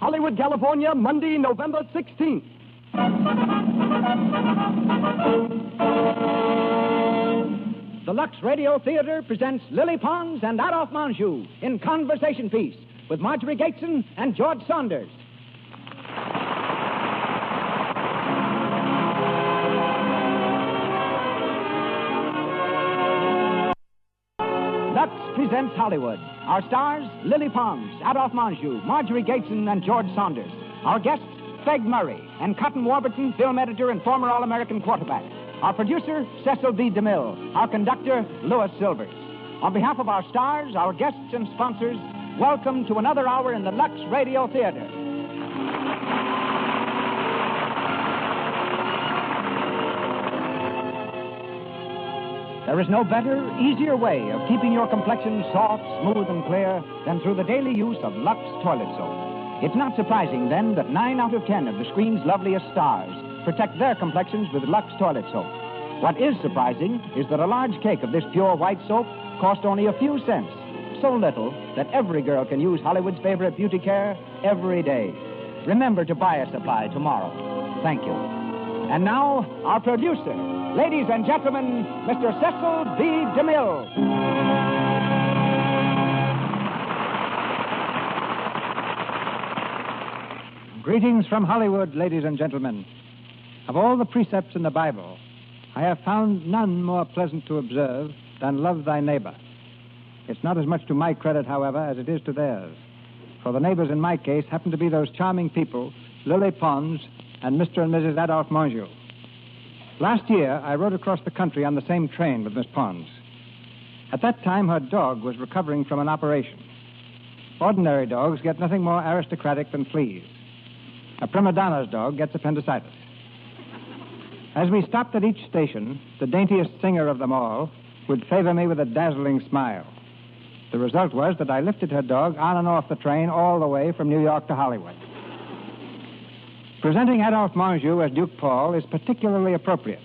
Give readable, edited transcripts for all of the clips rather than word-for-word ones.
Hollywood, California, Monday, November 16th. The Lux Radio Theater presents Lily Pons and Adolphe Menjou in Conversation Piece with Marjorie Gateson and George Saunders. Lux presents Hollywood. Our stars, Lily Pons, Adolphe Menjou, Marjorie Gateson, and George Saunders. Our guests, Feg Murray and Cotton Warburton, film editor and former All-American quarterback. Our producer, Cecil B. DeMille. Our conductor, Louis Silvers. On behalf of our stars, our guests, and sponsors, welcome to another hour in the Lux Radio Theater. There is no better, easier way of keeping your complexion soft, smooth, and clear than through the daily use of Lux toilet soap. It's not surprising, then, that 9 out of 10 of the screen's loveliest stars protect their complexions with Lux toilet soap. What is surprising is that a large cake of this pure white soap costs only a few cents, so little that every girl can use Hollywood's favorite beauty care every day. Remember to buy a supply tomorrow. Thank you. And now, our producer, ladies and gentlemen, Mr. Cecil B. DeMille. Greetings from Hollywood, ladies and gentlemen. Of all the precepts in the Bible, I have found none more pleasant to observe than love thy neighbor. It's not as much to my credit, however, as it is to theirs. For the neighbors in my case happen to be those charming people, Lily Pons and Mr. and Mrs. Adolphe Menjou. Last year, I rode across the country on the same train with Miss Pons. At that time, her dog was recovering from an operation. Ordinary dogs get nothing more aristocratic than fleas. A prima donna's dog gets appendicitis. As we stopped at each station, the daintiest singer of them all would favor me with a dazzling smile. The result was that I lifted her dog on and off the train all the way from New York to Hollywood. Presenting Adolphe Menjou as Duke Paul is particularly appropriate.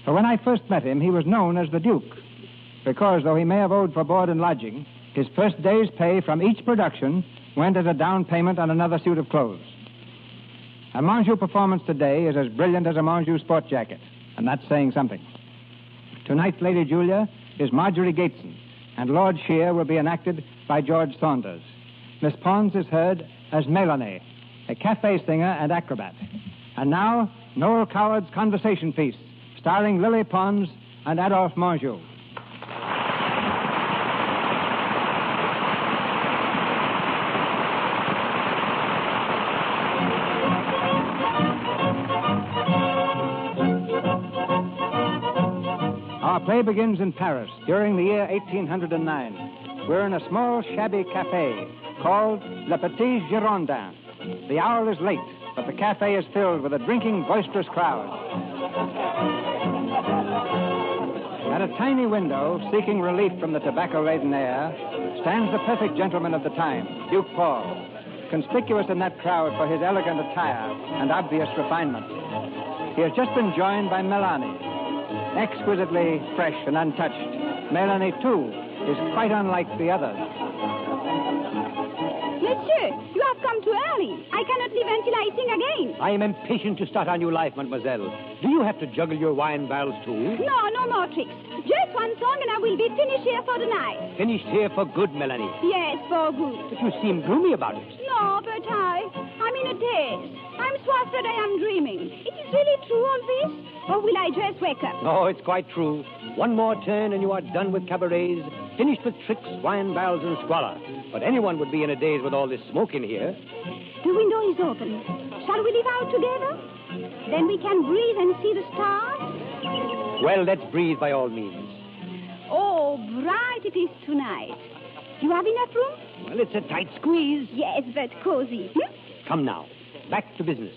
For when I first met him, he was known as the Duke, because though he may have owed for board and lodging, his first day's pay from each production went as a down payment on another suit of clothes. A Menjou performance today is as brilliant as a Menjou sport jacket, and that's saying something. Tonight's Lady Julia is Marjorie Gateson, and Lord Shear will be enacted by George Saunders. Miss Pons is heard as Melanie, a cafe singer and acrobat. And now, Noel Coward's Conversation Piece, starring Lily Pons and Adolphe Menjou. Our play begins in Paris during the year 1809. We're in a small, shabby cafe called Le Petit Girondin. The hour is late, but the cafe is filled with a drinking, boisterous crowd. At a tiny window, seeking relief from the tobacco-laden air, stands the perfect gentleman of the time, Duke Paul, conspicuous in that crowd for his elegant attire and obvious refinement. He has just been joined by Melanie, exquisitely fresh and untouched. Melanie, too, is quite unlike the others. Monsieur, you have come too early. I cannot leave until I sing again. I am impatient to start our new life, mademoiselle. Do you have to juggle your wine barrels, too? No more tricks. Just one song and I will be finished here for the night. Finished here for good, Melanie? Yes, for good. But you seem gloomy about it. No, but I'm in a daze. I'm so afraid I am dreaming. It is really true, all this? Or will I just wake up? Oh, it's quite true. One more turn and you are done with cabarets, finished with tricks, wine barrels, and squalor. But anyone would be in a daze with all this smoke in here. The window is open. Shall we live out together? Then we can breathe and see the stars? Well, let's breathe by all means. Oh, bright it is tonight. You have enough room? Well, it's a tight squeeze. Yes, but cozy. Come now, back to business.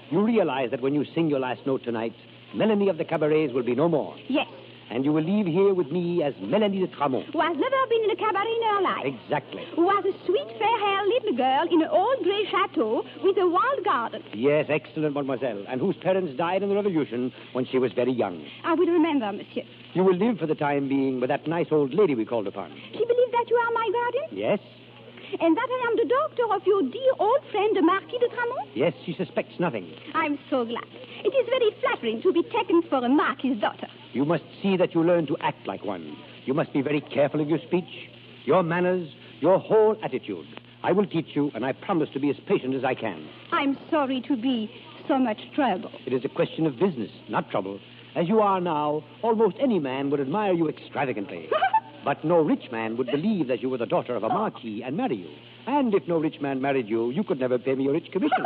You realize that when you sing your last note tonight, Melanie of the cabarets will be no more. Yes. And you will leave here with me as Melanie de Tramont. Who has never been in a cabaret in her life. Exactly. Who was a sweet, fair-haired little girl in an old grey chateau with a wild garden. Yes, excellent, mademoiselle. And whose parents died in the Revolution when she was very young. I will remember, monsieur. You will live for the time being with that nice old lady we called upon. She believes that you are my guardian? Yes. And that I am the daughter of your dear old friend, the Marquis de Tramont? Yes, she suspects nothing. I'm so glad. It is very flattering to be taken for a Marquis' daughter. You must see that you learn to act like one. You must be very careful of your speech, your manners, your whole attitude. I will teach you, and I promise to be as patient as I can. I'm sorry to be so much trouble. It is a question of business, not trouble. As you are now, almost any man would admire you extravagantly. But no rich man would believe that you were the daughter of a marquis and marry you. And if no rich man married you, you could never pay me a rich commission.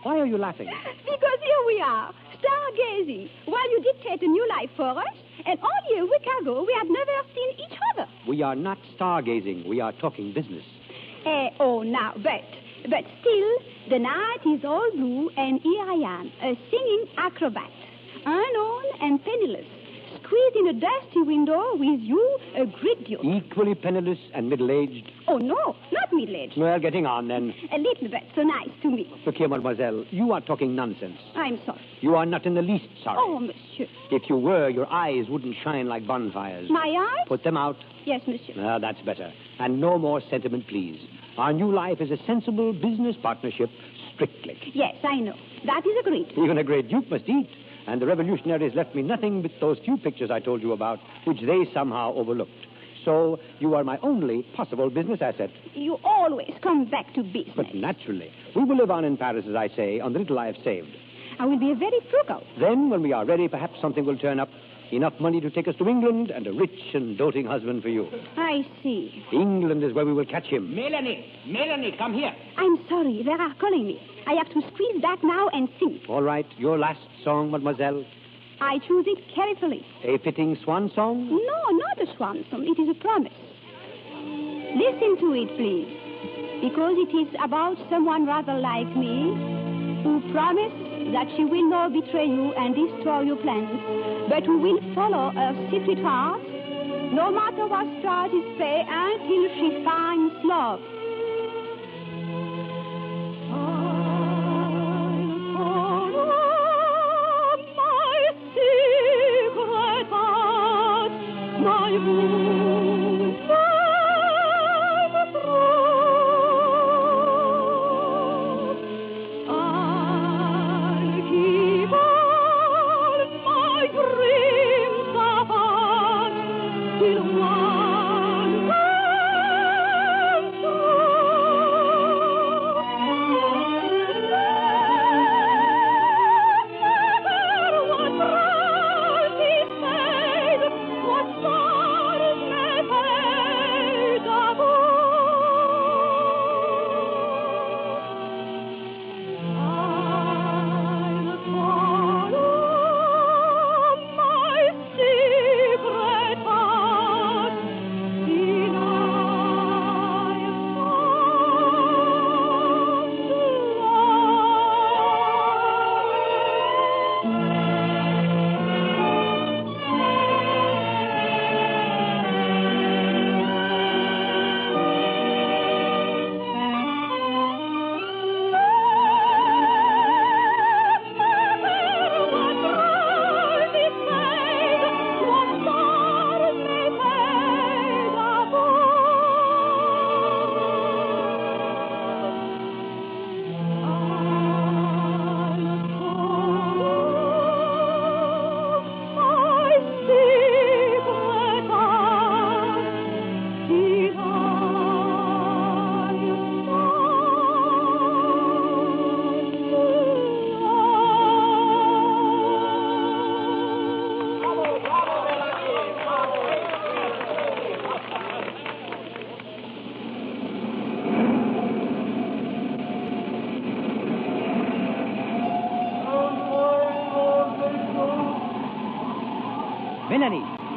Why are you laughing? Because here we are, stargazing, while you dictate a new life for us, and only a week ago we had never seen each other. We are not stargazing. We are talking business. Now, but still, the night is all blue, and here I am, a singing acrobat, unknown and penniless, squeezed in a dusty window with you, a great duke. Equally penniless and middle-aged. Oh, no, not middle-aged. Well, getting on, then. A little bit, so nice to me. Look here, mademoiselle, you are talking nonsense. I'm sorry. You are not in the least sorry. Oh, monsieur. If you were, your eyes wouldn't shine like bonfires. My eyes? Put them out. Yes, monsieur. Ah, that's better. And no more sentiment, please. Our new life is a sensible business partnership, strictly. Yes, I know. That is agreed. Even a great duke must eat. And the revolutionaries left me nothing but those few pictures I told you about, which they somehow overlooked. So you are my only possible business asset. You always come back to business. But naturally. We will live on in Paris, as I say, on the little I have saved. I will be very frugal. Then, when we are ready, perhaps something will turn up. Enough money to take us to England and a rich and doting husband for you. I see. England is where we will catch him. Melanie, come here. I'm sorry. They are calling me. I have to squeeze back now and sing. All right. Your last song, mademoiselle. I choose it carefully. A fitting swan song? No, not a swan song. It is a promise. Listen to it, please. Because it is about someone rather like me who promised that she will not betray you and destroy your plans, but who will follow her secret heart, no matter what strategies play, until she finds love.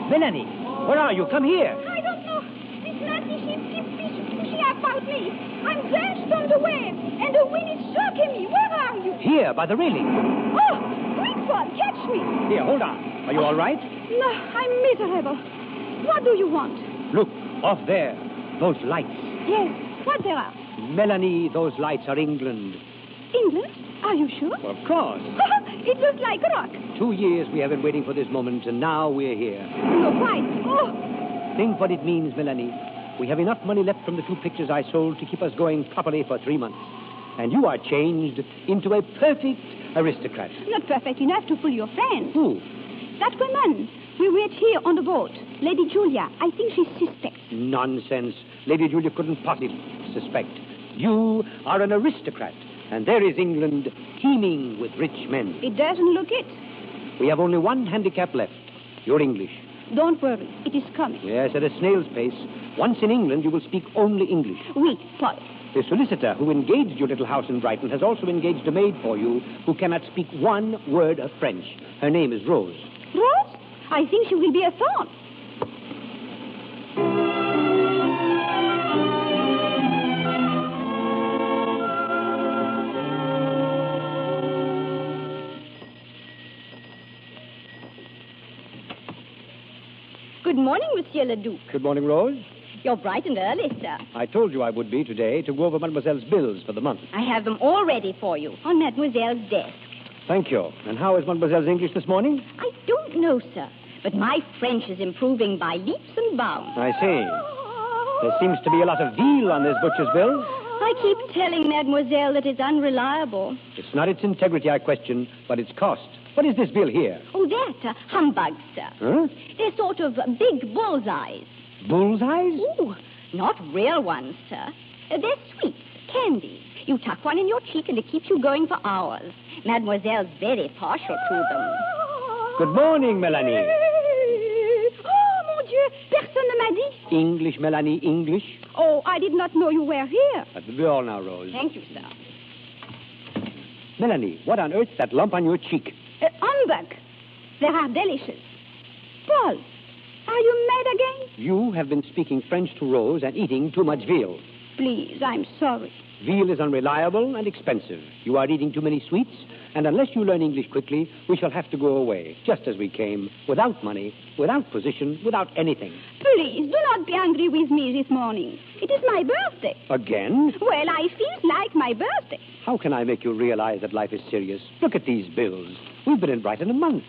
Melanie, where are you? Come here. I don't know. This nasty ship keeps pushing about me. I'm drenched on the waves, and the wind is shocking me. Where are you? Here, by the railing. Oh, quick one, catch me. Here, hold on. Are you all right? No, I'm miserable. What do you want? Look, off there. Those lights. Yes, what there are? Melanie, those lights are England. England? Are you sure? Well, of course. It looks like rock. 2 years we have been waiting for this moment, and now we're here. No, quite. Oh, Think what it means, Melanie. We have enough money left from the 2 pictures I sold to keep us going properly for 3 months. And you are changed into a perfect aristocrat. Not perfect enough to fool your friends. Who? That woman we met here on the boat, Lady Julia. I think she suspects. Nonsense. Lady Julia couldn't possibly suspect. You are an aristocrat, and there is England teeming with rich men. It doesn't look it. We have only one handicap left. You're English. Don't worry. It is coming. Yes, at a snail's pace. Once in England, you will speak only English. Oui, Paul. The solicitor who engaged your little house in Brighton has also engaged a maid for you who cannot speak one word of French. Her name is Rose. Rose? I think she will be a thorn. Good morning, Monsieur le Duc. Good morning, Rose. You're bright and early, sir. I told you I would be today to go over Mademoiselle's bills for the month. I have them all ready for you on Mademoiselle's desk. Thank you. And how is Mademoiselle's English this morning? I don't know, sir, but my French is improving by leaps and bounds. I see. There seems to be a lot of veal on this butcher's bill. I keep telling Mademoiselle that it's unreliable. It's not its integrity I question, but its cost. What is this bill here? Oh, that, humbugs, sir. Huh? They're sort of big bullseyes. Bullseyes? Ooh, not real ones, sir. They're sweets, candies. You tuck one in your cheek and it keeps you going for hours. Mademoiselle's very partial to them. Good morning, Melanie. Oh, mon Dieu, personne ne m'a dit. English, Melanie, English. Oh, I did not know you were here. At the door now, Rose. Thank you, sir. Melanie, what on earth's that lump on your cheek? Humbug. They are delicious. Paul, are you mad again? You have been speaking French to Rose and eating too much veal. Please, I'm sorry. Veal is unreliable and expensive. You are eating too many sweets, and unless you learn English quickly, we shall have to go away, just as we came, without money, without position, without anything. Please, do not be angry with me this morning. It is my birthday. Again? Well, I feel like my birthday. How can I make you realize that life is serious? Look at these bills. We've been in Brighton a month,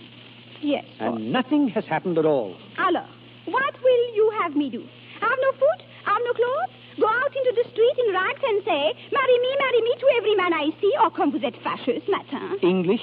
Yes, Paul. and nothing has happened at all. Alors, what will you have me do? Have no food? Have no clothes? Go out into the street in rags and say, marry me to every man I see, or comme vous êtes fâcheux ce matin. English?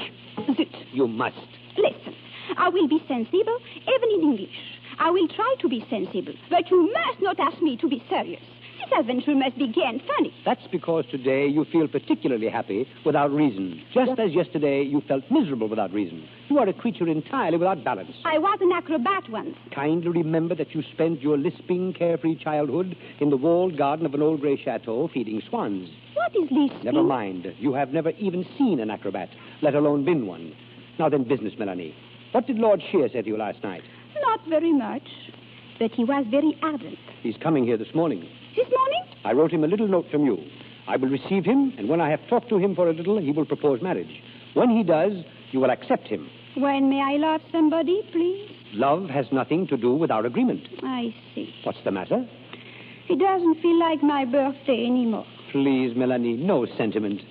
Zut. You must. Listen, I will be sensible, even in English. I will try to be sensible, but you must not ask me to be serious. This adventure must begin funny. That's because today you feel particularly happy without reason, just as yesterday you felt miserable without reason. You are a creature entirely without balance. I was an acrobat once. Kindly remember that you spent your lisping, carefree childhood in the walled garden of an old grey chateau feeding swans. What is lisping? Never mind. You have never even seen an acrobat, let alone been one. Now then, business, Melanie. What did Lord Shear say to you last night? Not very much, but he was very ardent. He's coming here this morning. This morning? I wrote him a little note from you. I will receive him, and when I have talked to him for a little, he will propose marriage. When he does, you will accept him. When may I love somebody, please? Love has nothing to do with our agreement. I see. What's the matter? It doesn't feel like my birthday anymore. Please, Melanie, no sentiment.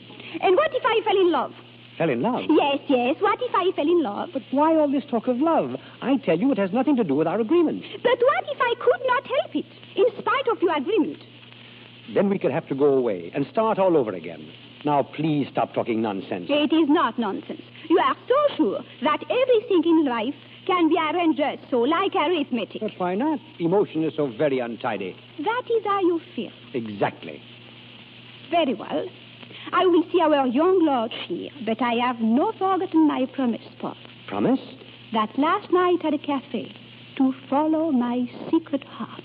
And what if I fell in love? Fell in love? Yes. What if I fell in love? But why all this talk of love? I tell you it has nothing to do with our agreement. But what if I could not help it, in spite of your agreement? Then we could have to go away and start all over again. Now, please stop talking nonsense. It is not nonsense. You are so sure that everything in life can be arranged just so, like arithmetic. But why not? Emotion is so very untidy. That is how you feel. Exactly. Very well. I will see our young lord here, but I have not forgotten my promise, Paul. Promise? That last night at a cafe, to follow my secret heart.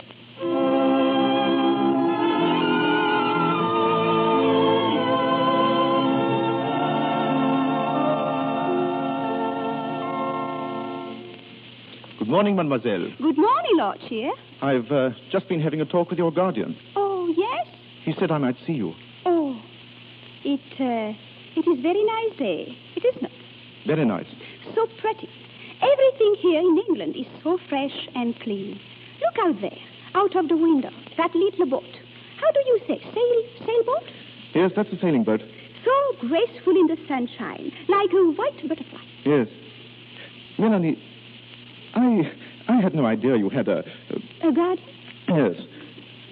Good morning, mademoiselle. Good morning, Lord Shear. I've just been having a talk with your guardian. Oh, yes? He said I might see you. Oh, it is very nice day. It is not. Very nice. So pretty. Everything here in England is so fresh and clean. Look out there, out of the window, that little boat. How do you say, sailboat? Yes, that's a sailing boat. So graceful in the sunshine, like a white butterfly. Yes. Melanie, I had no idea you had a A guardian? Yes.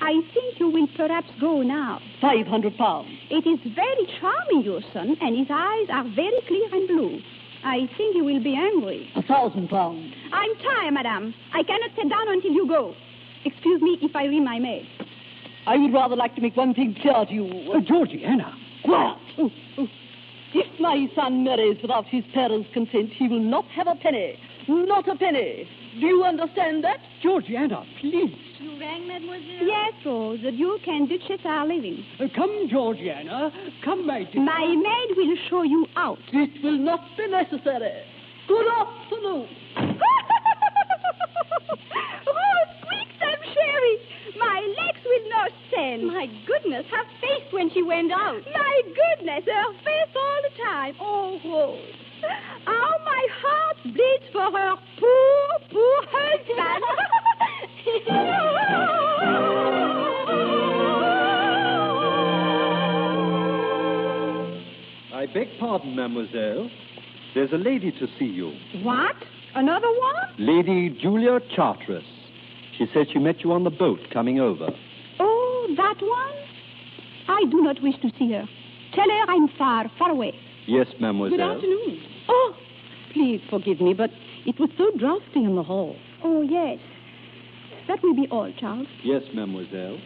I think you will perhaps go now. £500. It is very charming, your son, and his eyes are very clear and blue. I think he will be angry. £1,000. I'm tired, madame. I cannot sit down until you go. Excuse me if I ring my maid. I would rather like to make one thing clear to you. Georgiana. Quiet. If my son marries without his parents' consent, he will not have a penny. Not a penny. Do you understand that? Georgiana, please. You rang, mademoiselle? Yes, Rose. The Duke and Duchess are leaving. Come, Georgiana. Come, my dear. My maid will show you out. It will not be necessary. Good afternoon. Rose, quick, some sherry. My legs will not stand. My goodness, her face when she went out. My goodness, her face all the time. Oh, Rose. How my heart bleeds for her poor husband. I beg pardon, mademoiselle. There's a lady to see you. What? Another one? Lady Julia Charteris. She says she met you on the boat coming over. Oh, that one? I do not wish to see her. Tell her I'm far away. Yes, mademoiselle. Good afternoon. Oh, please forgive me, but it was so drafty in the hall. Oh, yes. That will be all, Charles. Yes, mademoiselle.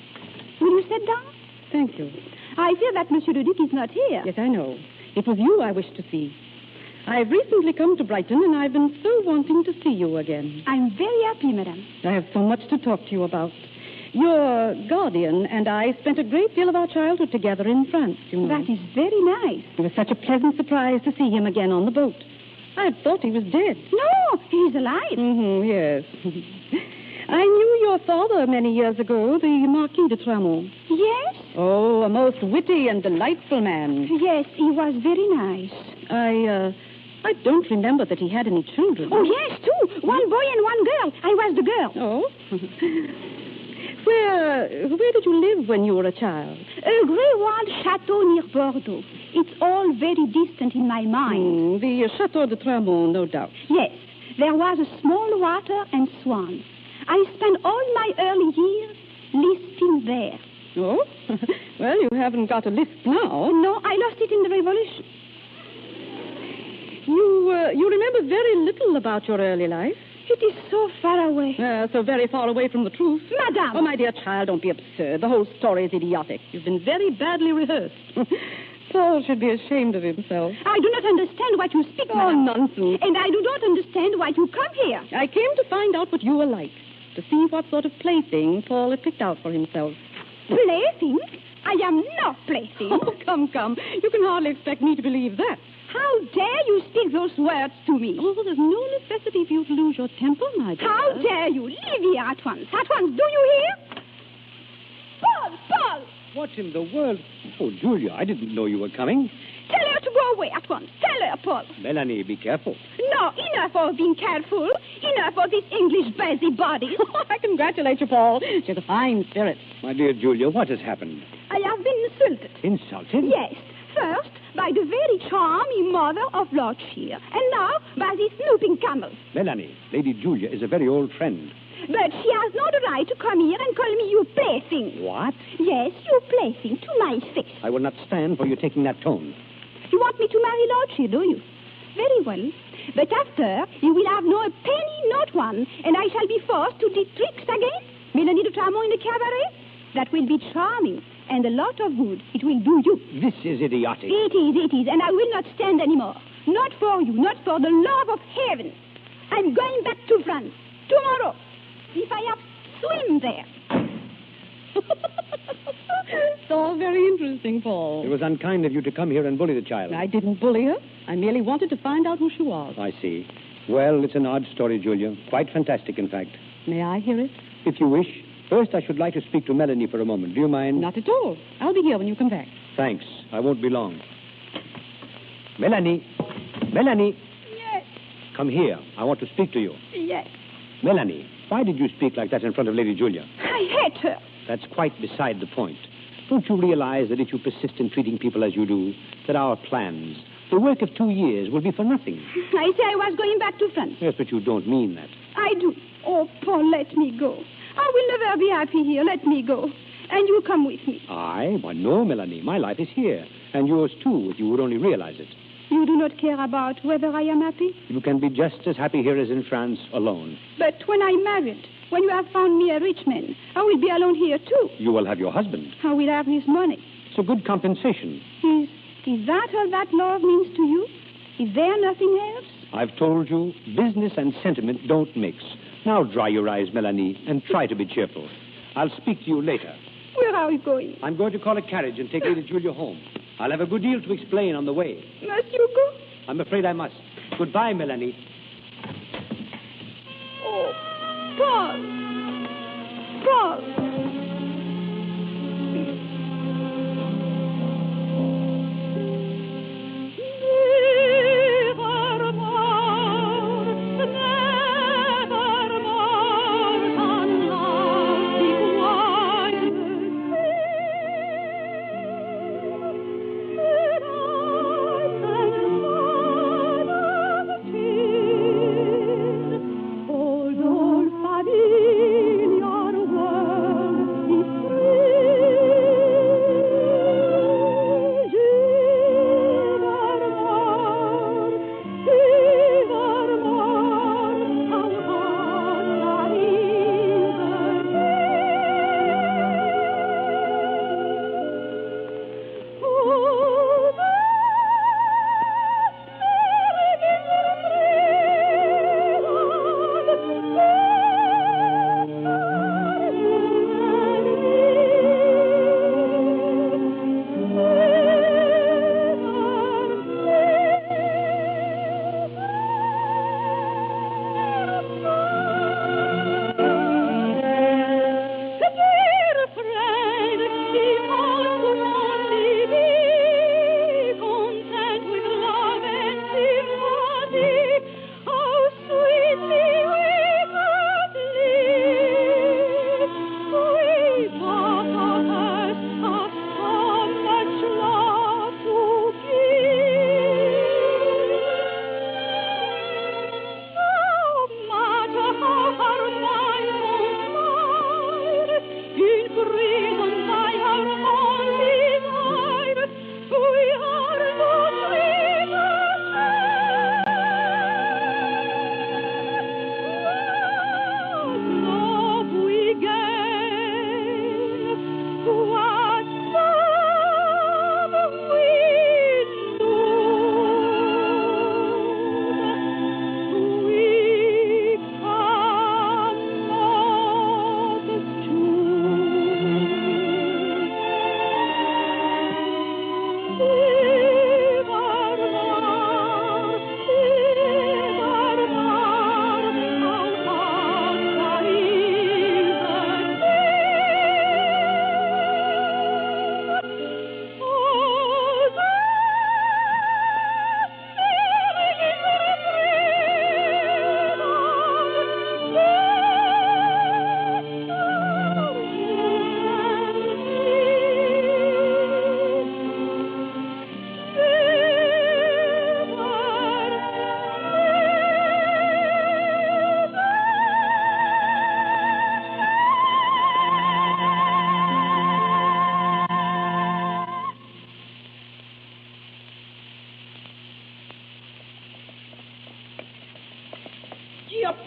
Will you sit down? Thank you. I fear that Monsieur le Duc is not here. Yes, I know. It was you I wished to see. I've recently come to Brighton, and I've been so wanting to see you again. I'm very happy, madame. I have so much to talk to you about. Your guardian and I spent a great deal of our childhood together in France, you know. That is very nice. It was such a pleasant surprise to see him again on the boat. I had thought he was dead. No, he's alive. Yes. I knew your father many years ago, the Marquis de Tramont. Yes? Oh, a most witty and delightful man. Yes, he was very nice. I don't remember that he had any children. Oh, yes, two. One boy and one girl. I was the girl. Oh? Where did you live when you were a child? A grey walled chateau near Bordeaux. It's all very distant in my mind. The Chateau de Tramont, no doubt. Yes, there was a small water and swans. I spent all my early years listing there. Oh? Well, you haven't got a list now. No, I lost it in the Revolution. You remember very little about your early life? It is so far away. So very far away from the truth. Madame! Oh, my dear child, don't be absurd. The whole story is idiotic. You've been very badly rehearsed. Paul should be ashamed of himself. I do not understand what you speak, madame. Nonsense. And I do not understand why you come here. I came to find out what you were like, to see what sort of plaything Paul had picked out for himself. Plaything? I am not plaything. Oh, come. You can hardly expect me to believe that. How dare you speak those words to me? Oh, there's no necessity for you to lose your temper, my dear. How dare you? Leave here at once. At once. Do you hear? Paul! What in the world? Oh, Julia, I didn't know you were coming. Tell her to go away at once. Tell her, Paul. Melanie, be careful. No, enough of being careful. Enough of this English busybodies. I congratulate you, Paul. She has a fine spirit. My dear Julia, what has happened? I have been insulted. Insulted? Yes. First, by the very charming mother of Lord Shear. And now, by this snooping camel. Melanie, Lady Julia is a very old friend. But she has no right to come here and call me you plaything. What? Yes, you plaything to my face. I will not stand for you taking that tone. You want me to marry Lord Shear, do you? Very well. But after, you will have no penny, not one, and I shall be forced to Dietrich again. Melanie de Tramont in the cabaret. That will be charming, and a lot of good. It will do you. This is idiotic. It is, and I will not stand anymore. Not for you, not for the love of heaven. I'm going back to France tomorrow. If I have swim there. It's all very interesting, Paul. It was unkind of you to come here and bully the child. I didn't bully her. I merely wanted to find out who she was. I see. Well, it's an odd story, Julia. Quite fantastic, in fact. May I hear it? If you wish. First, I should like to speak to Melanie for a moment. Do you mind? Not at all. I'll be here when you come back. Thanks. I won't be long. Melanie. Melanie. Yes. Come here. I want to speak to you. Yes. Melanie, why did you speak like that in front of Lady Julia? I hate her. That's quite beside the point. Don't you realize that if you persist in treating people as you do, that our plans, the work of 2 years, will be for nothing? I say I was going back to France. Yes, but you don't mean that. I do. Oh, Paul, let me go. I will never be happy here. Let me go. And you come with me. Why, no, Melanie. My life is here. And yours, too, if you would only realize it. You do not care about whether I am happy? You can be just as happy here as in France, alone. But when I'm married, when you have found me a rich man, I will be alone here, too. You will have your husband. I will have his money. It's a good compensation. Is that all that love means to you? Is there nothing else? I've told you, business and sentiment don't mix. Now dry your eyes, Melanie, and try to be cheerful. I'll speak to you later. Where are you going? I'm going to call a carriage and take Lady Julia home. I'll have a good deal to explain on the way. Must you go? I'm afraid I must. Goodbye, Melanie. Oh, Paul. Paul.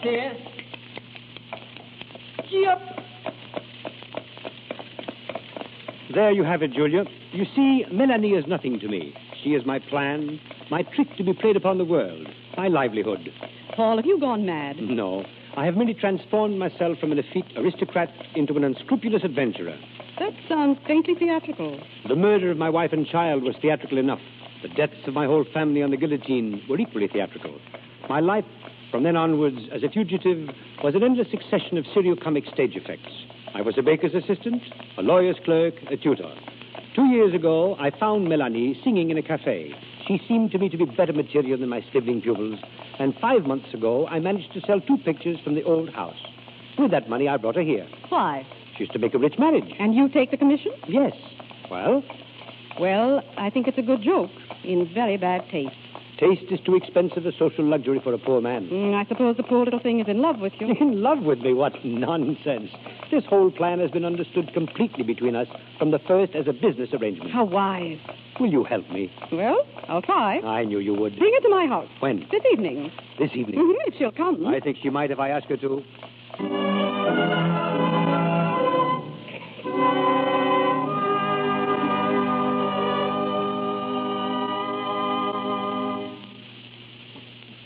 there. Gee up. There you have it, Julia. You see, Melanie is nothing to me. She is my plan, my trick to be played upon the world, my livelihood. Paul, have you gone mad? No. I have merely transformed myself from an effete aristocrat into an unscrupulous adventurer. That sounds faintly theatrical. The murder of my wife and child was theatrical enough. The deaths of my whole family on the guillotine were equally theatrical. My life, from then onwards, as a fugitive, was an endless succession of serio-comic stage effects. I was a baker's assistant, a lawyer's clerk, a tutor. 2 years ago, I found Melanie singing in a cafe. She seemed to me to be better material than my sniveling pupils. And 5 months ago, I managed to sell 2 pictures from the old house. With that money, I brought her here. Why? She's to make a rich marriage. And you take the commission? Yes. Well? Well, I think it's a good joke, in very bad taste. Taste is too expensive a social luxury for a poor man. I suppose the poor little thing is in love with you. In love with me? What nonsense. This whole plan has been understood completely between us from the first as a business arrangement. How wise. Will you help me? Well, I'll try. I knew you would. Bring her to my house. When? This evening. This evening? Mm-hmm, if she'll come. I think she might if I ask her to.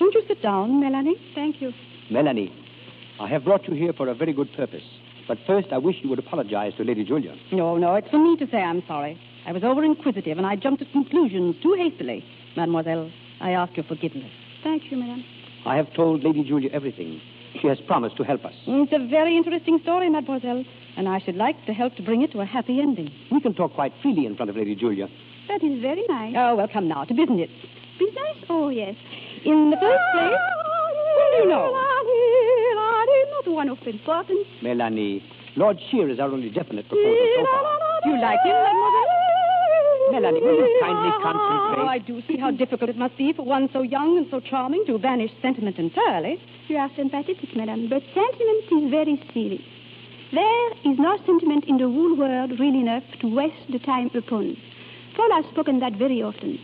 Won't you sit down, Melanie? Thank you. Melanie, I have brought you here for a very good purpose. But first, I wish you would apologize to Lady Julia. No, it's for me to say I'm sorry. I was over-inquisitive, and I jumped at conclusions too hastily. Mademoiselle, I ask your forgiveness. Thank you, madame. I have told Lady Julia everything. She has promised to help us. It's a very interesting story, mademoiselle, and I should like to help to bring it to a happy ending. We can talk quite freely in front of Lady Julia. That is very nice. Oh, well, come now, to business. Business? Oh, yes. In the first place, who do you know? Not one of importance. Melanie, Lord Shear is our only definite proposal so far. Do you like him, mademoiselle? Melanie, will you kindly concentrate? Oh, I do see how difficult it must be for one so young and so charming to banish sentiment entirely. You are sympathetic, madame, but sentiment is very silly. There is no sentiment in the whole world real enough to waste the time upon. Paul has spoken that very often.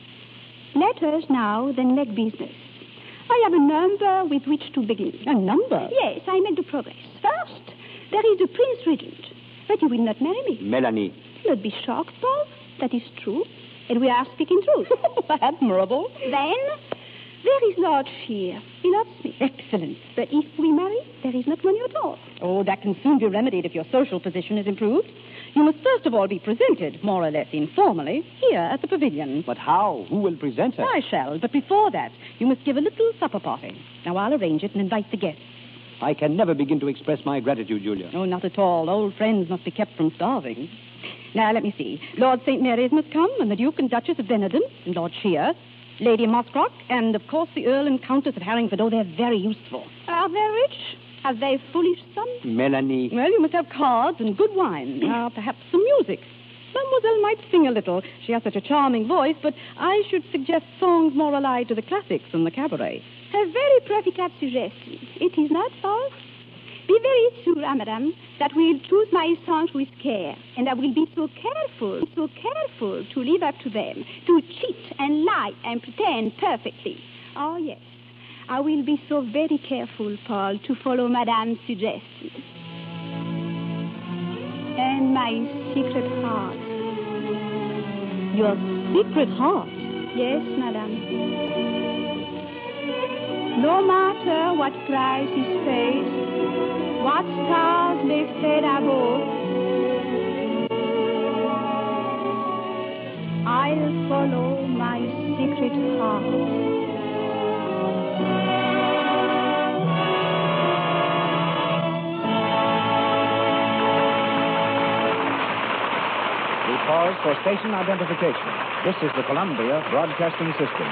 Let us now then make business. I have a number with which to begin. A number? Yes, I make the progress. First, there is the Prince Regent. But you will not marry me. Melanie. Do not be shocked, Paul. That is true. And we are speaking truth. Admirable. Then, there is Lord Shear. He loves me. Excellent. But if we marry, there is not money at all. Oh, that can soon be remedied if your social position is improved. You must first of all be presented, more or less informally, here at the pavilion. But how? Who will present her? I shall, but before that, you must give a little supper party. Now, I'll arrange it and invite the guests. I can never begin to express my gratitude, Julia. Oh, not at all. Old friends must be kept from starving. Now, let me see. Lord St. Mary's must come, and the Duke and Duchess of Benenden, and Lord Shear, Lady Mosscroft, and, of course, the Earl and Countess of Harringford. Oh, they're very useful. Are they rich? Have they foolish sons? Melanie. Well, you must have cards and good wine. Perhaps some music. Mademoiselle might sing a little. She has such a charming voice, but I should suggest songs more allied to the classics and the cabaret. A very profitable suggestion. It is not false. Be very sure, madame, that we'll choose my songs with care, and I will be so careful to live up to them, to cheat and lie and pretend perfectly. Oh, yes. I will be so very careful, Paul, to follow Madame's suggestions. And my secret heart. Your secret heart? Yes, Madame. No matter what price is paid, what stars may fade above, I'll follow my secret heart. Pause for station identification. This is the Columbia Broadcasting System.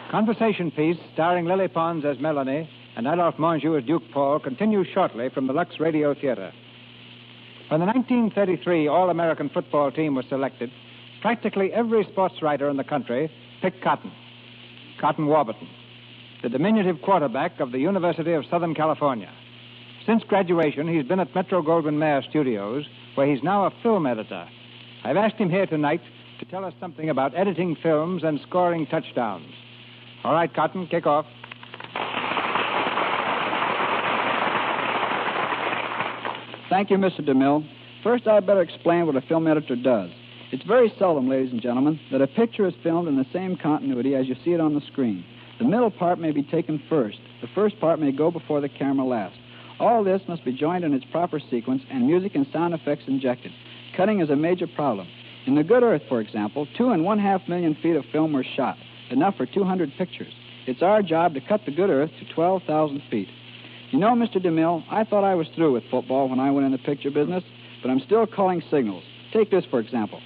Conversation piece starring Lily Pons as Melanie and Adolphe Monjou as Duke Paul continues shortly from the Lux Radio Theater. When the 1933 All-American football team was selected, practically every sports writer in the country picked Cotton Warburton, the diminutive quarterback of the University of Southern California. Since graduation, he's been at Metro-Goldwyn-Mayer Studios, where he's now a film editor. I've asked him here tonight to tell us something about editing films and scoring touchdowns. All right, Cotton, kick off. Thank you, Mr. DeMille. First, I'd better explain what a film editor does. It's very seldom, ladies and gentlemen, that a picture is filmed in the same continuity as you see it on the screen. The middle part may be taken first. The first part may go before the camera last. All this must be joined in its proper sequence and music and sound effects injected. Cutting is a major problem. In The Good Earth, for example, 2.5 million feet of film were shot, enough for 200 pictures. It's our job to cut The Good Earth to 12,000 feet. You know, Mr. DeMille, I thought I was through with football when I went in the picture business, but I'm still calling signals. Take this, for example.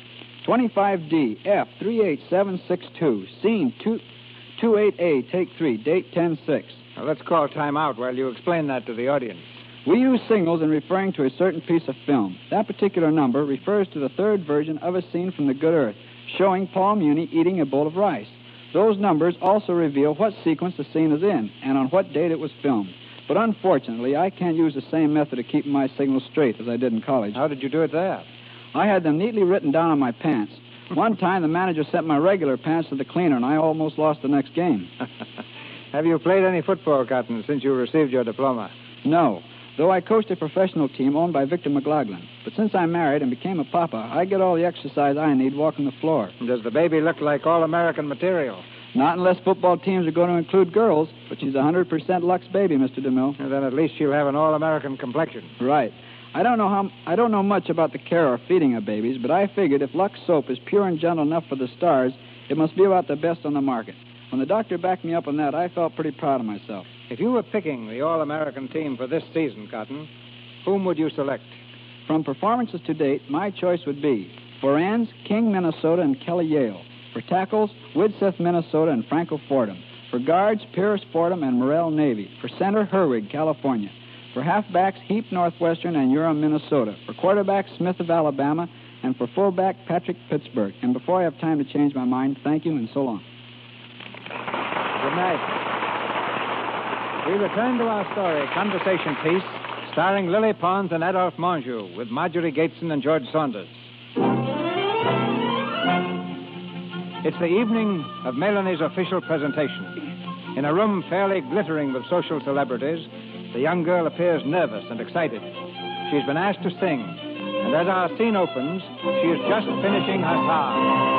25D, F, 38762, scene 2 28A, take 3, date 10-6. Now, let's call time out while you explain that to the audience. We use signals in referring to a certain piece of film. That particular number refers to the third version of a scene from The Good Earth, showing Paul Muni eating a bowl of rice. Those numbers also reveal what sequence the scene is in and on what date it was filmed. But unfortunately, I can't use the same method of keeping my signals straight as I did in college. How did you do it there? I had them neatly written down on my pants. One time, the manager sent my regular pants to the cleaner, and I almost lost the next game. Have you played any football, Cotton, since you received your diploma? No, though I coached a professional team owned by Victor McLaughlin. But since I married and became a papa, I get all the exercise I need walking the floor. Does the baby look like all-American material? Not unless football teams are going to include girls, but she's a 100% LUX baby, Mr. DeMille. And then at least she'll have an all-American complexion. Right. I don't know much about the care or feeding of babies, but I figured if Lux soap is pure and gentle enough for the stars, it must be about the best on the market. When the doctor backed me up on that, I felt pretty proud of myself. If you were picking the all-American team for this season, Cotton, whom would you select? From performances to date, my choice would be for ends, King, Minnesota, and Kelly Yale. For tackles, Widseth, Minnesota, and Franco Fordham. For guards, Pierce Fordham and Morrell Navy. For center, Herwig, California. For halfbacks, Heap Northwestern and Urim, Minnesota. For quarterbacks, Smith of Alabama. And for fullback, Patrick, Pittsburgh. And before I have time to change my mind, thank you and so long. Good night. We return to our story, Conversation Piece, starring Lily Pons and Adolphe Monjou, with Marjorie Gateson and George Saunders. It's the evening of Mélanie's official presentation. In a room fairly glittering with social celebrities, the young girl appears nervous and excited. She's been asked to sing, and as our scene opens, she is just finishing her task.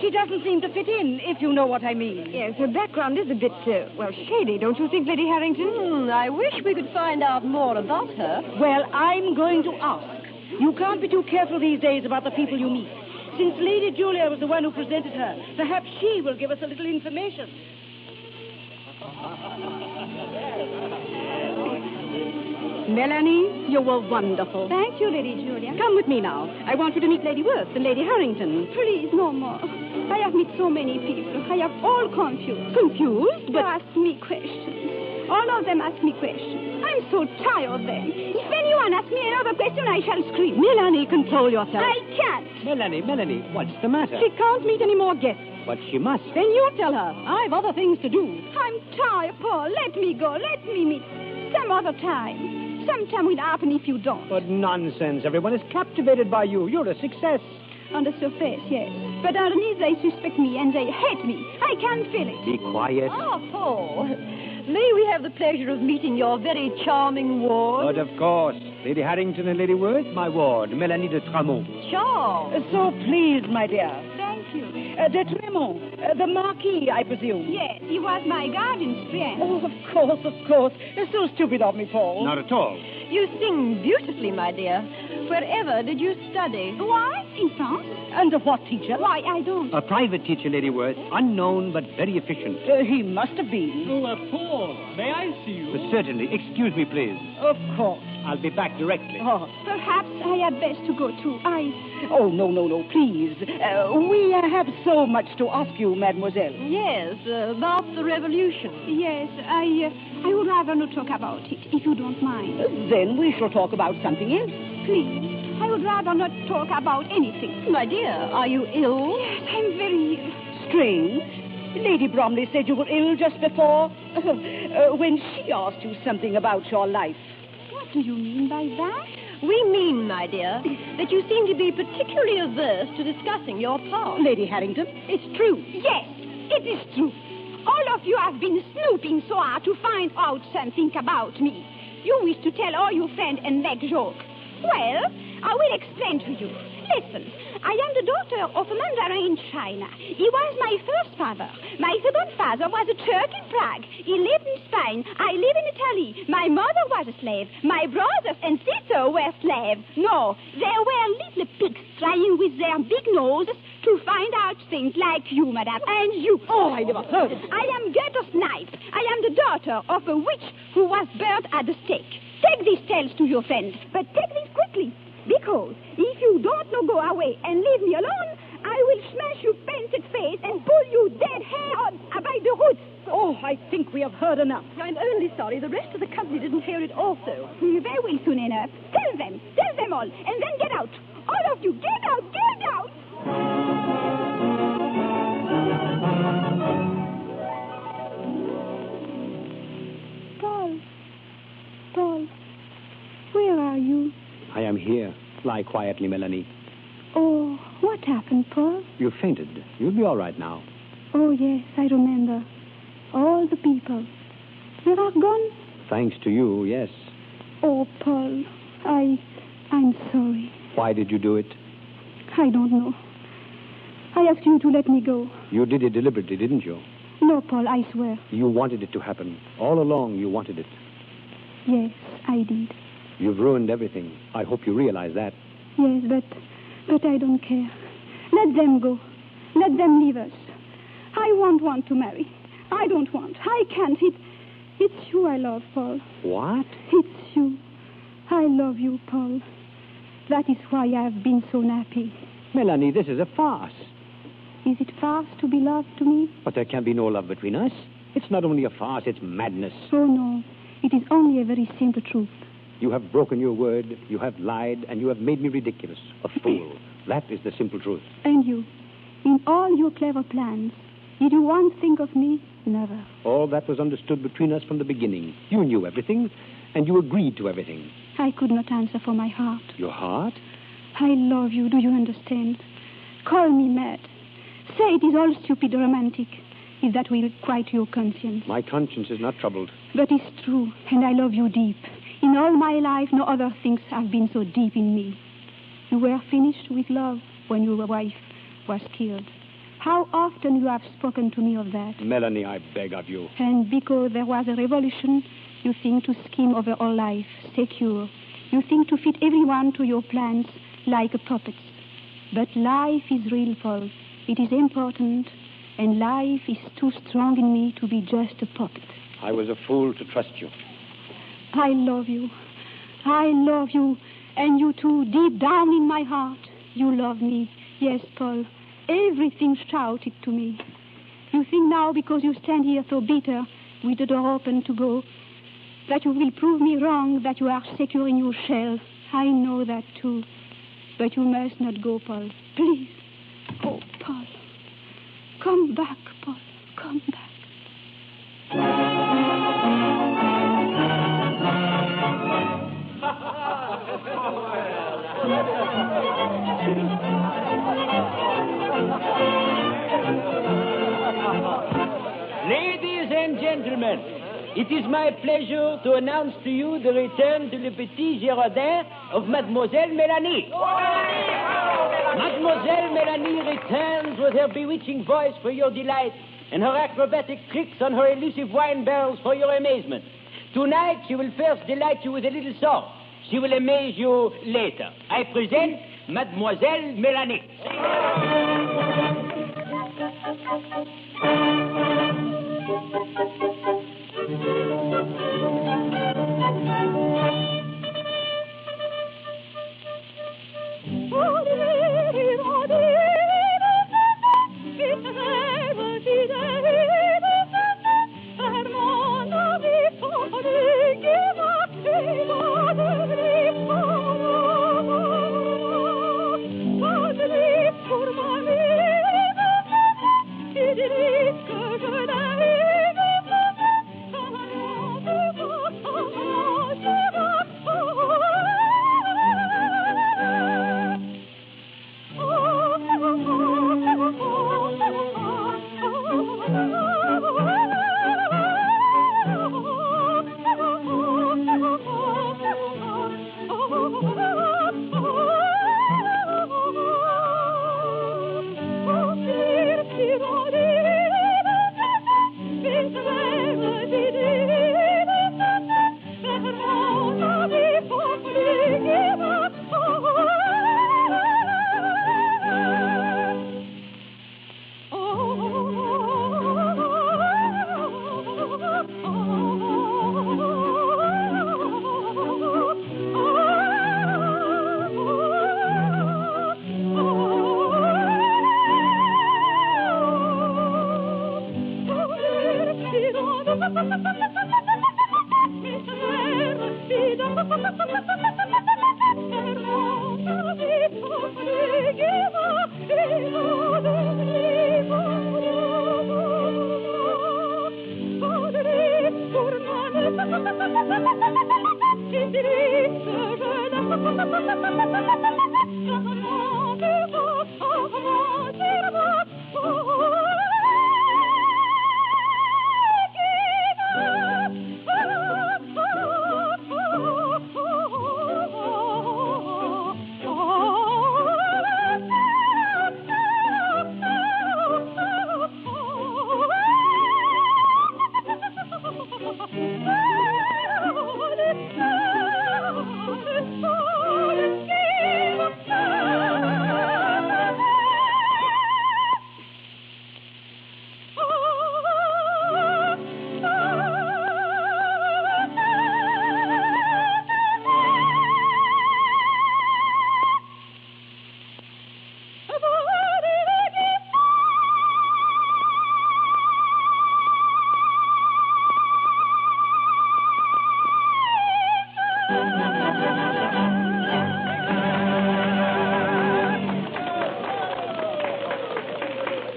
She doesn't seem to fit in, if you know what I mean. Yes, her background is a bit, shady, don't you think, Lady Harrington? I wish we could find out more about her. Well, I'm going to ask. You can't be too careful these days about the people you meet. Since Lady Julia was the one who presented her, perhaps she will give us a little information. Melanie, you were wonderful. Thank you, Lady Julia. Come with me now. I want you to meet Lady Worth and Lady Harrington. Please, no more. I have met so many people. I have all confused. Confused? But ask me questions. All of them ask me questions. I'm so tired of them. If anyone asks me another question, I shall scream. Melanie, control yourself. I can't. Melanie, what's the matter? She can't meet any more guests. But she must. Then you tell her. I've other things to do. I'm tired, Paul. Let me go. Let me meet some other time. Sometime will happen if you don't. But nonsense. Everyone is captivated by you. You're a success. On the surface, yes. But underneath, they suspect me and they hate me. I can feel it. Be quiet. Oh, Paul. May we have the pleasure of meeting your very charming ward? But of course. Lady Harrington and Lady Worth, my ward, Melanie de Tramont. Sure. So pleased, my dear. Thank you. De Tremont, the Marquis, I presume. Yes, he was my guardian's friend. Oh, of course. It's so stupid of me, Paul. Not at all. You sing beautifully, my dear. Wherever did you study? Why? In France. Under what teacher? Why, I don't. A private teacher, Lady Worth. Unknown, but very efficient. He must have been. Oh, Paul, may I see you? Certainly. Excuse me, please. Of course. I'll be back directly. Oh. Perhaps I had best to go too. Oh, no, please. We have so much to ask you, mademoiselle. Yes, about the revolution. Yes, I would rather not talk about it, if you don't mind. Then we shall talk about something else. Please. I would rather not talk about anything. My dear, are you ill? Yes, I'm very ill. Strange. Lady Bromley said you were ill just before, when she asked you something about your life. What do you mean by that? We mean, my dear, that you seem to be particularly averse to discussing your past. Lady Harrington, it's true. Yes, it is true. All of you have been snooping so hard to find out something about me. You wish to tell all your friends and make joke. Well, I will explain to you. Listen, I am the daughter of a mandarin in China. He was my first father. My second father was a Turk in Prague. He lived in Spain. I live in Italy. My mother was a slave. My brothers and sisters were slaves. No, they were little pigs trying with their big noses to find out things like you, madame, and you. Oh, I never heard it. I am Gerda Snipe. I am the daughter of a witch who was burned at the stake. Take these tales to your friend, but take this quickly, because if you don't go away and leave me alone, I will smash your painted face and pull your dead hair on by the roots. Oh, I think we have heard enough. I'm only sorry the rest of the company didn't hear it also. They will soon enough. Tell them all, and then get out. All of you, get out, get out! Paul, where are you? I am here. Lie quietly, Melanie. Oh, what happened, Paul? You fainted. You'll be all right now. Oh, yes, I remember. All the people. They are gone? Thanks to you, yes. Oh, Paul, I'm sorry. Why did you do it? I don't know. I asked you to let me go. You did it deliberately, didn't you? No, Paul, I swear. You wanted it to happen. All along, you wanted it. Yes, I did. You've ruined everything. I hope you realize that. Yes, but I don't care. Let them go. Let them leave us. I won't want to marry. I don't want. I can't. It's you I love, Paul. What? It's you. I love you, Paul. That is why I have been so nappy. Melanie, this is a farce. Is it farce to be loved to me? But there can be no love between us. It's not only a farce, it's madness. Oh, no. It is only a very simple truth. You have broken your word, you have lied, and you have made me ridiculous. A fool. That is the simple truth. And you, in all your clever plans, did you once think of me? Never. All that was understood between us from the beginning. You knew everything, and you agreed to everything. I could not answer for my heart. Your heart? I love you, do you understand? Call me mad. Say it is all stupid romantic, if that will quiet your conscience. My conscience is not troubled. But it's true, and I love you deep. In all my life, no other things have been so deep in me. You were finished with love when your wife was killed. How often you have spoken to me of that. Melanie, I beg of you. And because there was a revolution, you think to scheme over all life, secure. You think to fit everyone to your plans like a puppet. But life is real, Paul. It is important, and life is too strong in me to be just a puppet. I was a fool to trust you. I love you. I love you. And you too, deep down in my heart, you love me. Yes, Paul. Everything shouted to me. You think now, because you stand here so bitter, with the door open to go, that you will prove me wrong, that you are secure in your shell. I know that too. But you must not go, Paul. Please. Oh, Paul. Come back, Paul. Come back. Ladies and gentlemen, it is my pleasure to announce to you the return to Le Petit Girondin of Mademoiselle Mélanie. Mademoiselle Mélanie returns with her bewitching voice for your delight and her acrobatic tricks on her elusive wine barrels for your amazement. Tonight, she will first delight you with a little song. She will amaze you later. I present Mademoiselle Mélanie.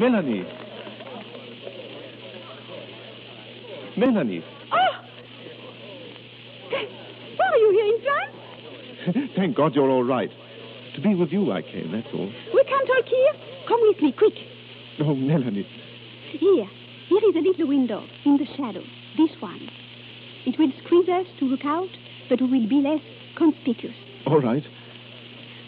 Melanie. Melanie. Oh! Are you here in France? Thank God you're all right. To be with you I came, that's all. We can't talk here. Come with me, quick. Oh, Melanie. Here is a little window in the shadow. This one. It will squeeze us to look out, but we will be less conspicuous. All right.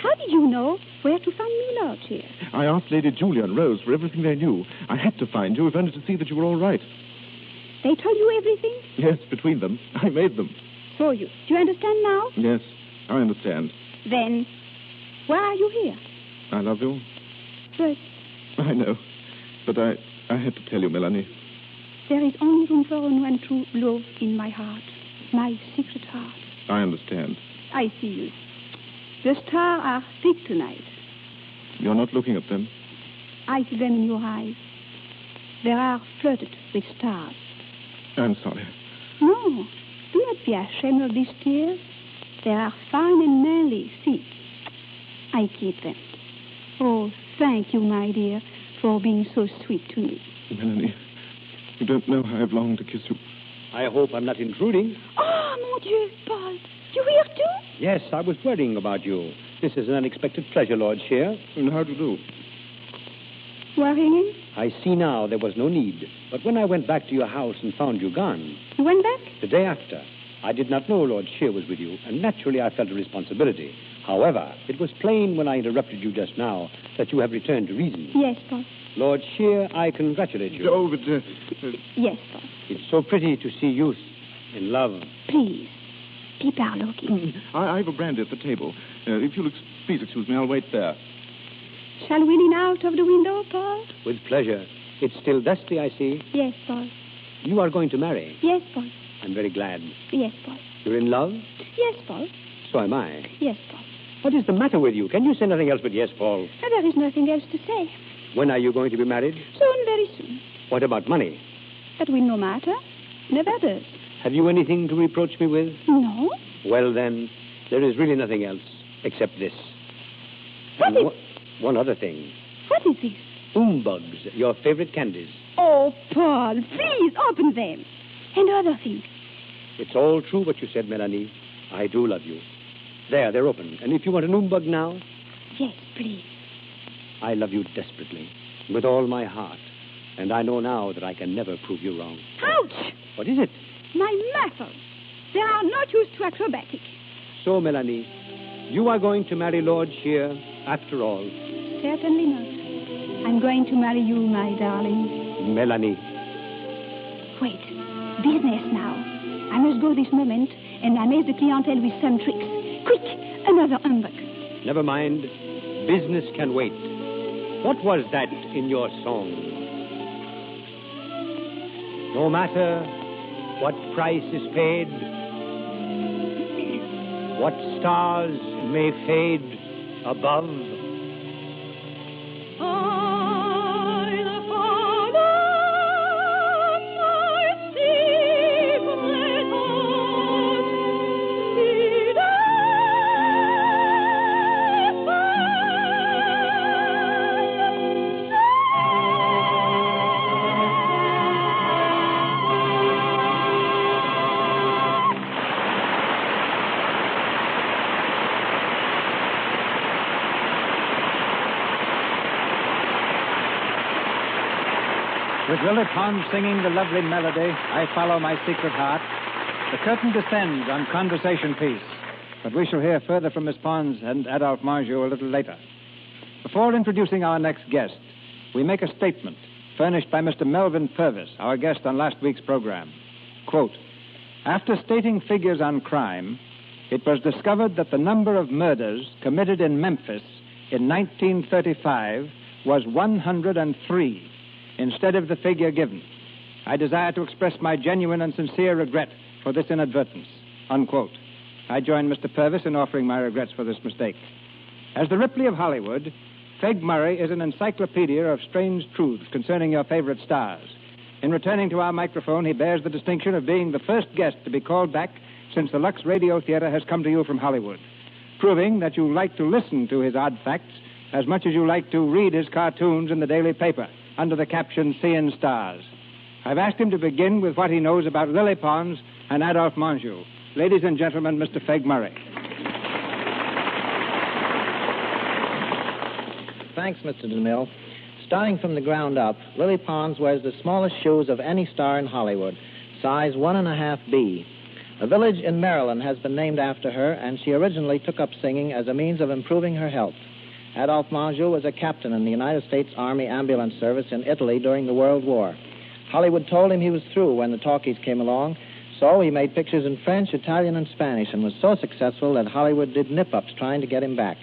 How did you know where to find me, Lord here? I asked Lady Julia and Rose for everything they knew. I had to find you if only to see that you were all right. They told you everything? Yes, between them. I made them. So do you understand now? Yes, I understand. Then, why are you here? I love you. But I know. But I had to tell you, Melanie. there is only room for one true love in my heart. My secret heart. I understand. I see you. The stars are thick tonight. You're not looking at them. I see them in your eyes. They are flooded with stars. I'm sorry. No, do not be ashamed of these tears. They are fine and manly. See, I keep them. Oh, thank you, my dear, for being so sweet to me. Melanie, you don't know how I've longed to kiss you. I hope I'm not intruding. Oh, mon Dieu, Paul. You here too? Yes, I was worrying about you. This is an unexpected pleasure, Lord Shear. And how do you do? Worrying? I see now there was no need. But when I went back to your house and found you gone... You went back? The day after. I did not know Lord Shear was with you, and naturally I felt a responsibility. However, it was plain when I interrupted you just now that you have returned to reason. Yes, Paul. Lord Shear, I congratulate you. Oh, but... Yes, Paul. It's so pretty to see youth in love. Please, keep our looking. I have a brandy at the table. If you'll please excuse me, I'll wait there. Shall we lean out of the window, Paul? With pleasure. It's still dusty, I see. Yes, Paul. You are going to marry. Yes, Paul. I'm very glad. Yes, Paul. You're in love? Yes, Paul. So am I. Yes, Paul. What is the matter with you? Can you say nothing else but yes, Paul? There is nothing else to say. When are you going to be married? Soon, very soon. What about money? That will no matter. Never does. Have you anything to reproach me with? No. Well, then, there is really nothing else except this. What is... One other thing. What is this? Bugs, your favorite candies. Oh, Paul, please open them. And other things. It's all true what you said, Melanie. I do love you. There, they're open. And if you want an bug now... Yes, please. I love you desperately, with all my heart. And I know now that I can never prove you wrong. Ouch! What is it? My muscles. They are not used to acrobatic. So, Melanie, you are going to marry Lord Shear after all. Certainly not. I'm going to marry you, my darling. Melanie. Wait. Business now. I must go this moment and amaze the clientele with some tricks. Quick, another humbug. Never mind. Business can wait. What was that in your song? No matter what price is paid, what stars may fade above, With Willie Pond singing the lovely melody, I Follow My Secret Heart, the curtain descends on Conversation Piece. But we shall hear further from Miss Pons and Adolphe Marjou a little later. Before introducing our next guest, we make a statement furnished by Mr. Melvin Purvis, our guest on last week's program. Quote, after stating figures on crime, it was discovered that the number of murders committed in Memphis in 1935 was 103. Instead of the figure given. I desire to express my genuine and sincere regret for this inadvertence. Unquote. I join Mr. Purvis in offering my regrets for this mistake. As the Ripley of Hollywood, Feg Murray is an encyclopedia of strange truths concerning your favorite stars. In returning to our microphone, he bears the distinction of being the first guest to be called back since the Lux Radio Theater has come to you from Hollywood, proving that you like to listen to his odd facts as much as you like to read his cartoons in the daily paper. under the caption Seeing Stars. I've asked him to begin with what he knows about lily ponds and Adolphe Menjou. Ladies and gentlemen, Mr. Feg Murray. Thanks, Mr. DeMille. Starting from the ground up, Lily Pons wears the smallest shoes of any star in Hollywood, size 1.5B. A village in Maryland has been named after her, and she originally took up singing as a means of improving her health. Adolphe Menjou was a captain in the United States Army Ambulance Service in Italy during the World War. Hollywood told him he was through when the talkies came along, so he made pictures in French, Italian, and Spanish, and was so successful that Hollywood did nip-ups trying to get him back.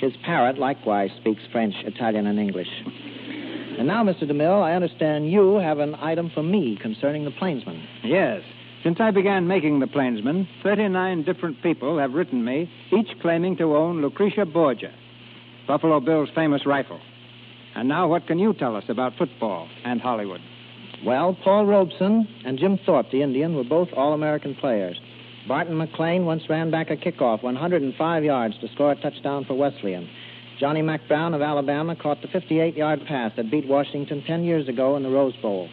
His parrot likewise speaks French, Italian, and English. And now, Mr. DeMille, I understand you have an item for me concerning the plainsman. Yes. Since I began making the plainsman, 39 different people have written me, each claiming to own Lucretia Borgia, Buffalo Bill's famous rifle. And now what can you tell us about football and Hollywood? Well, Paul Robeson and Jim Thorpe, the Indian, were both All-American players. Barton McLean once ran back a kickoff 105 yards to score a touchdown for Wesleyan. Johnny Mac Brown of Alabama caught the 58-yard pass that beat Washington 10 years ago in the Rose Bowl.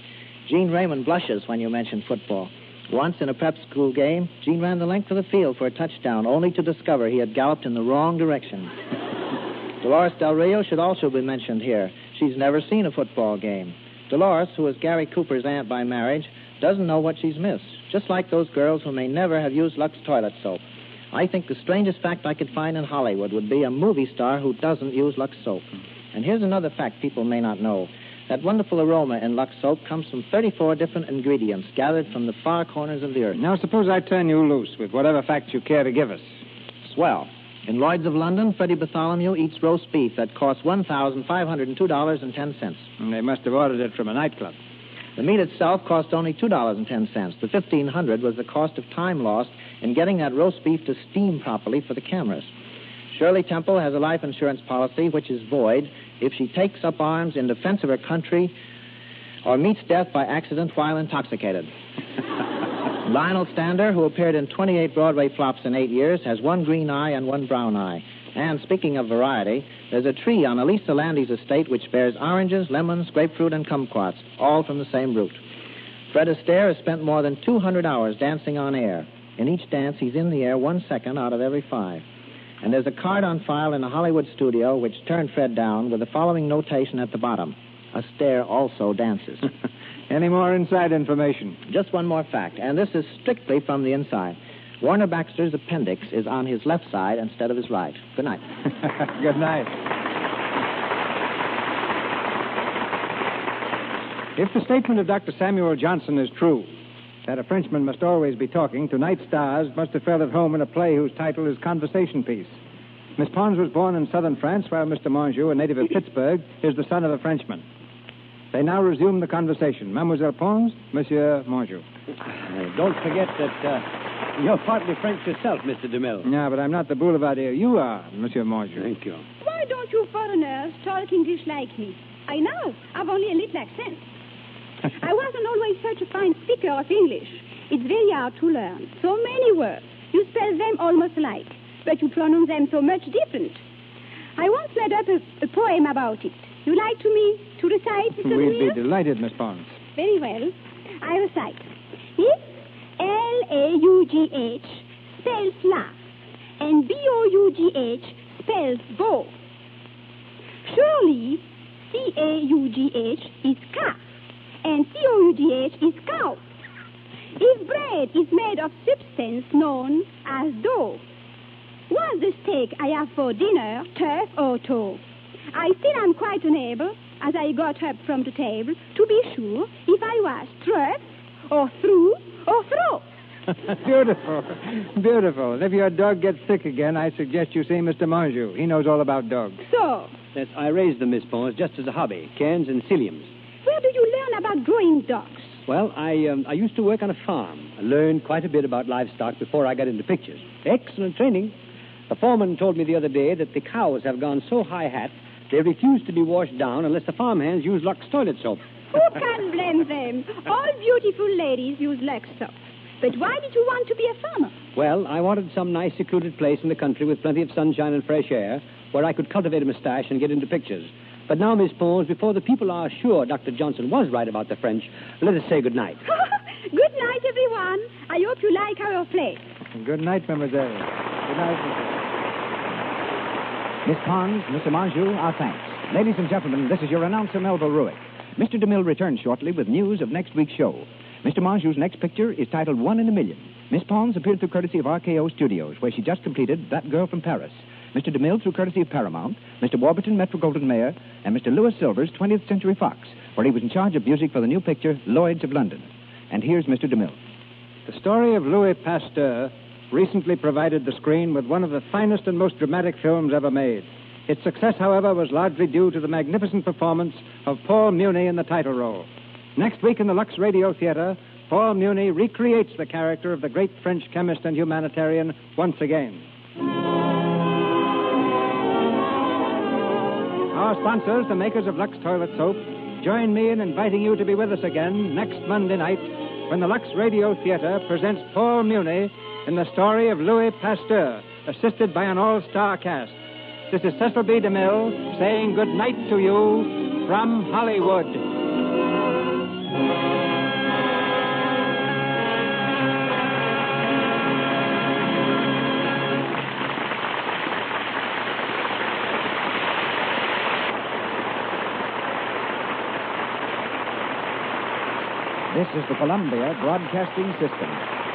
Gene Raymond blushes when you mention football. Once in a prep school game, Gene ran the length of the field for a touchdown, only to discover he had galloped in the wrong direction. Dolores Del Rio should also be mentioned here. She's never seen a football game. Dolores, who is Gary Cooper's aunt by marriage, doesn't know what she's missed, just like those girls who may never have used Lux toilet soap. I think the strangest fact I could find in Hollywood would be a movie star who doesn't use Lux soap. And here's another fact people may not know. That wonderful aroma in Lux soap comes from 34 different ingredients gathered from the far corners of the earth. Now, suppose I turn you loose with whatever facts you care to give us. Swell. In Lloyd's of London, Freddie Bartholomew eats roast beef that costs $1,502.10. And they must have ordered it from a nightclub. The meat itself cost only $2.10. The $1,500 was the cost of time lost in getting that roast beef to steam properly for the cameras. Shirley Temple has a life insurance policy which is void if she takes up arms in defense of her country or meets death by accident while intoxicated. Lionel Stander, who appeared in 28 Broadway flops in 8 years, has one green eye and one brown eye. And speaking of variety, there's a tree on Elisa Landy's estate which bears oranges, lemons, grapefruit, and kumquats, all from the same root. Fred Astaire has spent more than 200 hours dancing on air. In each dance, he's in the air 1 second out of every 5. And there's a card on file in a Hollywood studio which turned Fred down with the following notation at the bottom. Astaire also dances. Any more inside information? Just one more fact, and this is strictly from the inside. Warner Baxter's appendix is on his left side instead of his right. Good night. Good night. If the statement of Dr. Samuel Johnson is true, that a Frenchman must always be talking, tonight's stars must have felt at home in a play whose title is Conversation Piece. Miss Pons was born in southern France, while Mr. Menjou, a native of Pittsburgh, is the son of a Frenchman. They now resume the conversation. Mademoiselle Pons, Monsieur Menjou. Don't forget that you're partly French yourself, Mr. DeMille. Yeah, but I'm not the boulevardier. You are, Monsieur Menjou. Thank you. Why don't you foreigners talk English like me? I know. I've only a little accent. I wasn't always such a fine speaker of English. It's very hard to learn. So many words. You spell them almost alike, but you pronounce them so much different. I once made up a poem about it. You like me to recite, Mr. We'd DeMille? be delighted, Miss Pons. Very well. I recite. If L-A-U-G-H spells laugh and B-O-U-G-H spells go, surely C-A-U-G-H is calf and C-O-U-G-H is cow. If bread is made of substance known as dough, was the steak I have for dinner turf or toe? I still am quite unable, as I got up from the table, to be sure if I was truff or through or throw. Beautiful. Beautiful. And if your dog gets sick again, I suggest you see Mr. Menjou. He knows all about dogs. So? Yes, I raised them, Miss Pons, just as a hobby, cans and psylliums. Where do you learn about growing dogs? Well, I used to work on a farm. I learned quite a bit about livestock before I got into pictures. Excellent training. The foreman told me the other day that the cows have gone so high-hat they refuse to be washed down unless the farmhands use Lux toilet soap. Who can blame them? All beautiful ladies use Lux soap. But why did you want to be a farmer? Well, I wanted some nice secluded place in the country with plenty of sunshine and fresh air, where I could cultivate a mustache and get into pictures. But now, Miss Pons, before the people are sure Dr. Johnson was right about the French, let us say good night. Good night, everyone. I hope you like our play. Good night, mademoiselle. Good night, Miss Pons, Mr. Monjou, our thanks. Ladies and gentlemen, this is your announcer, Melville Ruick. Mr. DeMille returns shortly with news of next week's show. Mr. Monjou's next picture is titled 1 in a Million. Miss Pons appeared through courtesy of RKO Studios, where she just completed That Girl from Paris. Mr. DeMille through courtesy of Paramount, Mr. Warburton Metro-Goldwyn-Mayer, and Mr. Louis Silvers, 20th Century Fox, where he was in charge of music for the new picture Lloyd's of London. And here's Mr. DeMille. The story of Louis Pasteur recently provided the screen with one of the finest and most dramatic films ever made. Its success, however, was largely due to the magnificent performance of Paul Muni in the title role. Next week in the Lux Radio Theater, Paul Muni recreates the character of the great French chemist and humanitarian once again. Our sponsors, the makers of Lux Toilet Soap, join me in inviting you to be with us again next Monday night when the Lux Radio Theater presents Paul Muni in the story of Louis Pasteur, assisted by an all-star cast. This is Cecil B. DeMille saying good night to you from Hollywood. This is the Columbia Broadcasting System.